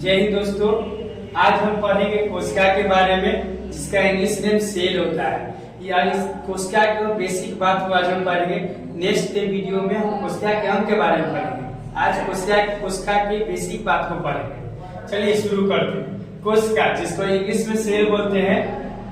जय हिंद दोस्तों। आज हम पढ़ेंगे कोशिका के बारे में, जिसका इंग्लिश नेम सेल होता है। यार इस कोशिका के बेसिक बात को आज हम पढ़ेंगे। नेक्स्ट वीडियो में हम कोशिका के अंग के बारे में पढ़ेंगे। आज कोशिका की बेसिक बात को पढ़ेंगे। चलिए शुरू करते हैं। कोशिका, जिसको इंग्लिश में सेल बोलते हैं,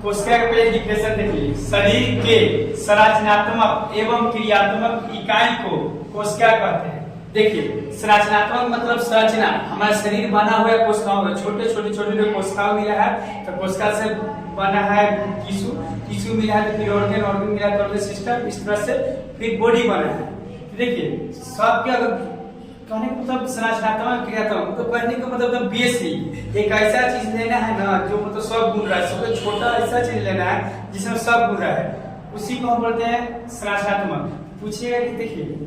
कोशिका का पहले डिफिनेशन देखिए। शरीर के संरचनात्मक एवं क्रियात्मक इकाई को कोशिका कहते हैं। देखिए, संरचनात्मक मतलब संरचना, हमारा शरीर बना हुआ है कोशिकाओं का। छोटे छोटे कोशिकाओं मिला है तो कोशिका से बना है टिश्यू मिला है तो फिर ऑर्गन मिला है तो सिस्टम, इस तरह से फिर बॉडी बना है। देखिए सबके अगर कहने का मतलब संरचनात्मक क्रियात्मक, तो कहने का मतलब बेसिक एक ऐसा चीज लेना है ना जो मतलब सब गुण रहा है। सबसे छोटा ऐसा चीज लेना है जिसमें सब गुण रहा है, उसी को हम बोलते हैं संरचनात्मक। पूछिएगा कि देखिए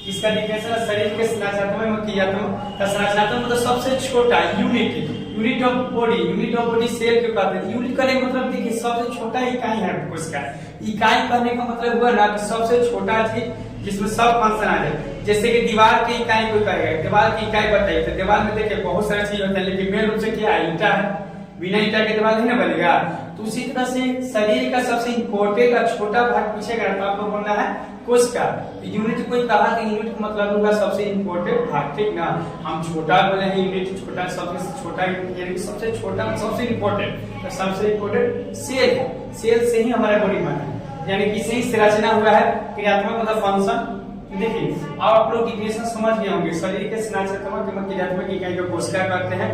इसका डिफिनेशन, शरीर के संरचनात्मक क्रियात्मक का संरचनात्मक मतलब सबसे छोटा यूनिट ऑफ बॉडी सेल के कहते हैं। यूनिट करने का मतलब देखिए सबसे छोटा इकाई है कोशिका। इकाई कहने का मतलब हुआ ना कि सबसे छोटा चीज जिसमें सब फंक्शन आ जाए। जैसे कि दीवार की इकाई कोई कहेगा, दीवार की इकाई बताइए, तो दीवार में देखिए बहुत सारी चीज होता है, लेकिन मेन रूप से क्या है? ईंटा है। बिना ईंटा के दीवार नहीं ना बनेगा। तो उसी तरह से शरीर का सबसे इम्पोर्टेंट और छोटा भाग पूछेगा तो आपको बोलना है कोशिका। यूनिट कोई कहा कि यूनिट का मतलब होगा सबसे इम्पोर्टेंट भाग, ठीक ना। हम छोटा बोले हैं यूनिट, छोटा सबसे छोटा यानी सबसे छोटा सबसे इम्पोर्टेंट, तो सबसे इम्पोर्टेंट सेल है। सेल से ही हमारा बॉडी बना है, यानी कि इसे ही संरचना हुआ है। क्रियात्मक मतलब फंक्शन। देखिए अब आप लोग डिफिनेशन समझ गए होंगे। शरीर के संरचनात्मक एवं क्रियात्मक इकाई को कोशिका कहते हैं।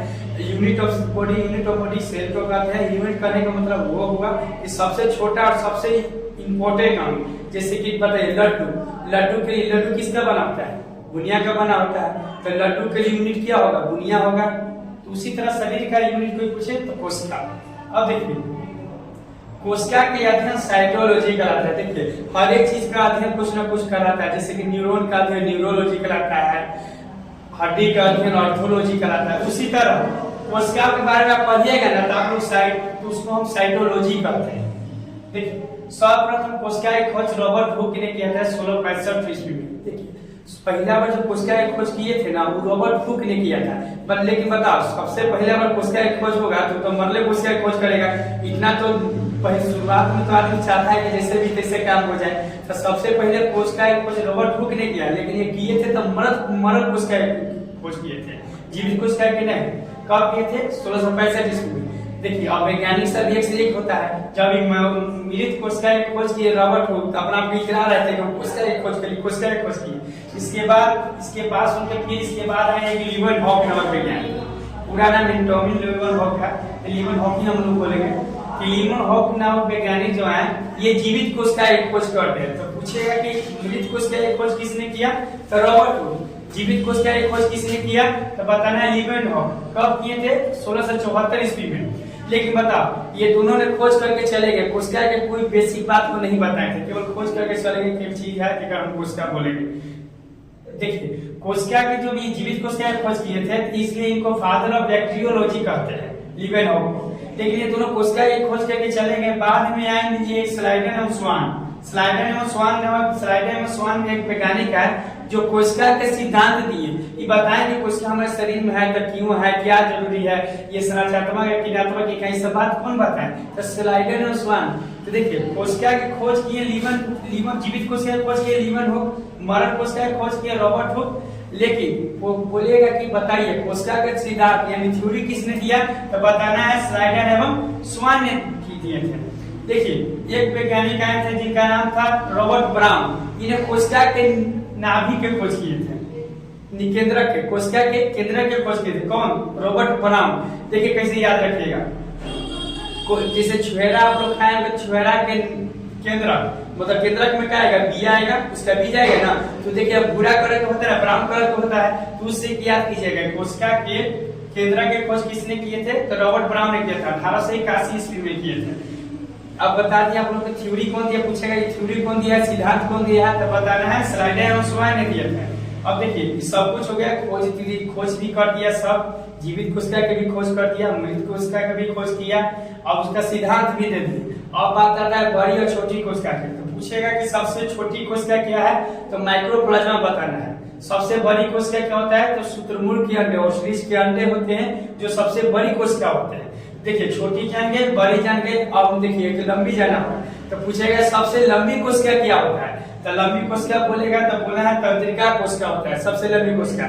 यूनिट ऑफ बॉडी सेल को कहते हैं। यूनिट करने का मतलब वो हुआ कि सबसे छोटा और सबसे इम्पोर्टेंट अंग। जैसे कि बताइए लड्डू के लिए लड्डू किसका बना होता है? बुनिया का बना होता है। तो लड्डू के लिए यूनिट क्या होगा? बुनिया होगा। तो उसी तरह शरीर का यूनिट कोई पूछे तो कोशिका। अब देखिए कोशिका के अध्ययन साइटोलॉजी कराता है। देखिए हर एक चीज का अध्ययन कुछ ना कुछ कराता है। जैसे कि न्यूरॉन का अध्ययन न्यूरोलॉजी कराता है, हड्डी का अध्ययन ऑर्थोलॉजी कराता है। उसी तरह कोशिका के बारे में आप पढ़िएगा ना तो आप लोग उसको हम साइटोलॉजी कहते हैं। देखिए सर्वप्रथम कोशिका की खोज रॉबर्ट हुक ने किया था 1665 ईस्वी में। देखिए पहला बार जो कोशिका की खोज किए थे ना वो रॉबर्ट हुक ने किया था। लेकिन बताओ सबसे पहला बार कोशिका की खोज होगा तो मरले कोशिका की खोज करेगा। इतना तो पहले शुरुआत में तो आदमी चाहता है कि जैसे भी तैसे काम हो जाए। तो सबसे पहले कोशिका की खोज रॉबर्ट हुक ने किया, लेकिन ये किए थे तो मरद कोशिका की खोज किए थे, जीवित कोशिका की नहीं। कब किए थे? 1665 ईस्वी में। देखिए अब वैज्ञानिक सब एक से एक होता है। जब मृत कोशिका की खोज की रॉबर्ट हुक अपना आप इकरार रहते हैं कोशिका की खोज करी, कोशिका की खोज की। इसके पास उनके फिर इसके बाद है एक लीवन हॉक नामक वैज्ञानिक। पूरा नाम टॉमी लीवन हॉक है। लीवन हॉक ही हम लोग बोलेंगे। लीवन हॉक नामक वैज्ञानिक जो है ये जीवित कोशिका की खोज करते हैं। तो पूछेगा कि मृत कोशिका की खोज किसने किया? तो रॉबर्ट हुक। जीवित कोशिका की खोज किसने किया? तो बताना है लीवन हॉक। कब किए थे? 1674 ईस्वी में। लेकिन बताओ ये दोनों ने खोज करके चले गए, कोशिका के कोई बेसिक बात को नहीं बताए थे, केवल खोज करके चले गए। क्या चीज है कि हम कोशिका बोलेंगे। देखिए कोशिका के जो भी जीवित कोशिका की खोज किए थे इसलिए इनको फादर ऑफ बैक्टीरियोलॉजी कहते हैं, लीवन हॉक को। लेकिन ये दोनों कोशिका की खोज करके चले गए। बाद में आएंगे ये स्लाइडन एवं स्वान एक वैज्ञानिक है जो कोशिका के सिद्धांत दिए। ये बताएंगे कोशिका हमारे शरीर में है तो क्यों है, क्या जरूरी है, ये संरचनात्मक या क्रियात्मक इकाई सब बात कौन बताए? तो स्लाइडन और स्वान। तो देखिए कोशिका की खोज किए लीवन जीवित कोशिका की खोज किए लीवन हुक, मरद कोशिका की खोज किए रॉबर्ट हुक। लेकिन वो बोलेगा कि बताइए कोशिका के सिद्धांत यानी थ्योरी किसने दिया? तो बताना है स्लाइडन एवं स्वान ने दिए थे। देखिए एक वैज्ञानिक आए थे जिनका नाम था रॉबर्ट ब्राउन। इन्हें कोशिका के नाभि के खोज किए थे, निकेंद्रक के, कोशिका के केंद्रक के खोज किए थे। कौन? Robert brown. देखिए कैसे याद रखिएगा। जैसे छुहेरा आप लोग खाएंगे, छुहेरा के केंद्रक मतलब केंद्रक में क्या आएगा? बी आएगा, उसका बीज आएगा ना। तो देखिए अब भूरा कलर का होता है, ब्राउन कलर का होता है, तो उससे याद कीजिएगा कोशिका के केंद्रक के खोज किसने किए थे? तो रॉबर्ट ब्राउन ने किया था। 1881 ईस्वी में किए थे। अब बता दिया आप लोग को थ्योरी कौन दिया, पूछेगा ये थ्योरी कौन दिया है, सिद्धांत कौन दिया है? तो बताना है स्लाइडन और स्वान ने दिया था। अब देखिए सब कुछ हो गया, खोज भी कर दिया, सब जीवित कोशिका के भी खोज कर दिया, मृत कोशिका का भी खोज किया, अब उसका सिद्धांत भी दे दिया। अब बात कर रहा है बड़ी और छोटी कोशिका की। तो पूछेगा कि सबसे छोटी कोशिका क्या है? तो माइक्रोप्लाज्मा बताना है। सबसे बड़ी कोशिका क्या होता है, तो शुतुरमुर्ग के अंडे, ओस्ट्रिच के अंडे होते हैं जो सबसे बड़ी कोशिका होते हैं। देखिए छोटी जान गए, बड़ी जान गए, अब हम देखिए कि लंबी जाना होगा तो पूछेगा सबसे लंबी कोशिका क्या होता है, तो लंबी कोशिका बोलेगा तो बोला है तंत्रिका कोशिका होता है सबसे लंबी कोशिका।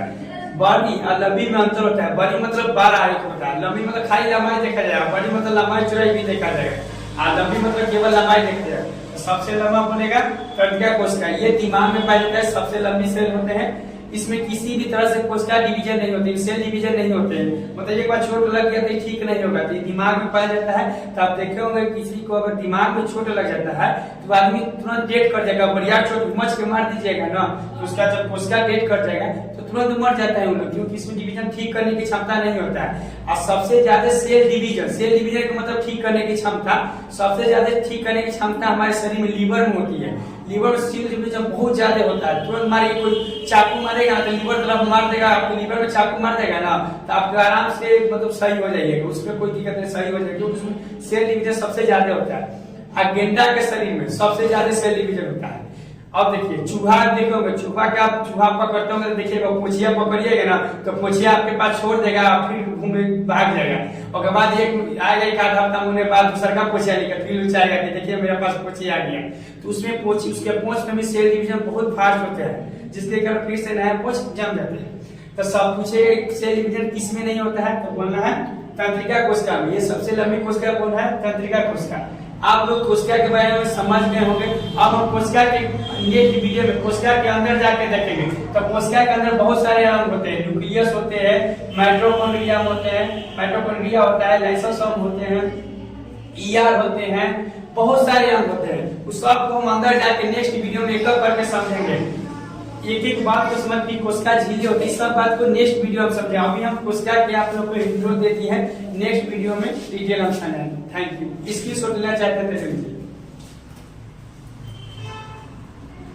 बड़ी और लंबी में अंतर होता है, बड़ी मतलब 12 आयु होता है, लंबी मतलब खाली लंबाई देखा जाएगा, बड़ी मतलब लंबाई चौड़ाई भी देखा जाएगा, और लंबी मतलब केवल लंबाई देखा जाएगा। सबसे लंबा बोलेगा तंत्रिका कोशिका, ये दिमाग में पाया जाता है, सबसे लंबी सेल होते हैं, इसमें किसी भी तरह से कोशिका डिवीजन नहीं होती, सेल डिवीजन नहीं होते हैं, मतलब एक बार चोट लग गया तो ठीक नहीं होगा, तो दिमाग में पाया जाता है। तो आप देखे होंगे किसी को अगर दिमाग में चोट लग जाता है तो आदमी तुरंत डेट कर जाएगा, बढ़िया चोट मच के मार दीजिएगा ना तो उसका जब कोशिका डेट कर जाएगा तो तुरंत मर जाता है उन लोग, क्योंकि इसमें डिवीजन ठीक करने की क्षमता नहीं होता है। और सबसे ज्यादा सेल डिवीजन का मतलब ठीक करने की क्षमता, सबसे ज्यादा ठीक करने की क्षमता हमारे शरीर में लीवर में होती है। लीवर सेल डिवीजन बहुत ज्यादा होता है, तुरंत मारे कोई चाकू मारेगा तो लीवर तरफ मार देगा, आपको लीवर में चाकू मार देगा ना तो आप आराम से मतलब सही हो जाइएगा, उसमें कोई दिक्कत नहीं, सही हो जाएगा, क्योंकि उसमें सेल डिवीजन सबसे ज्यादा होता है। और गेंडा के शरीर में सबसे ज्यादा सेल डिवीजन होता है। अब देखिए चूहा देखोगे, चूहा का आप चूहा पकड़ते होंगे तो देखिएगा पोछिया पकड़िएगा ना तो पोछिया आपके पास छोड़ देगा, फिर घूमे भाग जाएगा, और बाद एक आएगा एक आधा हफ्ता मुझे बाद दूसरा का पोछिया लेकर फिर उचाएगा कि देखिए मेरे पास पोछिया आ गया, तो उसमें पोछी उसके पोछ में भी सेल डिवीजन बहुत फास्ट होते हैं, जिसके कारण फिर से नया पोछ जम जाते हैं। तो सब पूछे सेल डिवीजन किसमें नहीं होता है, तो बोलना है तंत्रिका कोशिका में, ये सबसे लंबी कोशिका कौन है, तंत्रिका कोशिका। आप लोग कोशिका के बारे में समझ गए होंगे। अब हम कोशिका के नेक्स्ट वीडियो में कोशिका के अंदर जाके देखेंगे, तो कोशिका के अंदर बहुत सारे अंग होते हैं, न्यूक्लियस होते हैं, माइटोकॉन्ड्रिया होते हैं, माइटोकॉन्ड्रिया होता है, लाइसोसोम होते हैं, ईआर होते हैं, बहुत सारे अंग होते हैं, उस सब को हम अंदर जाके नेक्स्ट वीडियो में एक एक करके समझेंगे, एक एक बात को समझ की कोशिका झिल्ली होती है, सब बात को नेक्स्ट वीडियो में समझें। अभी हम कोशिका के आप लोग को इंट्रो देती है, नेक्स्ट वीडियो में डिटेल हम समझेंगे। Thank you. इसकी शॉट लेना चाहते थे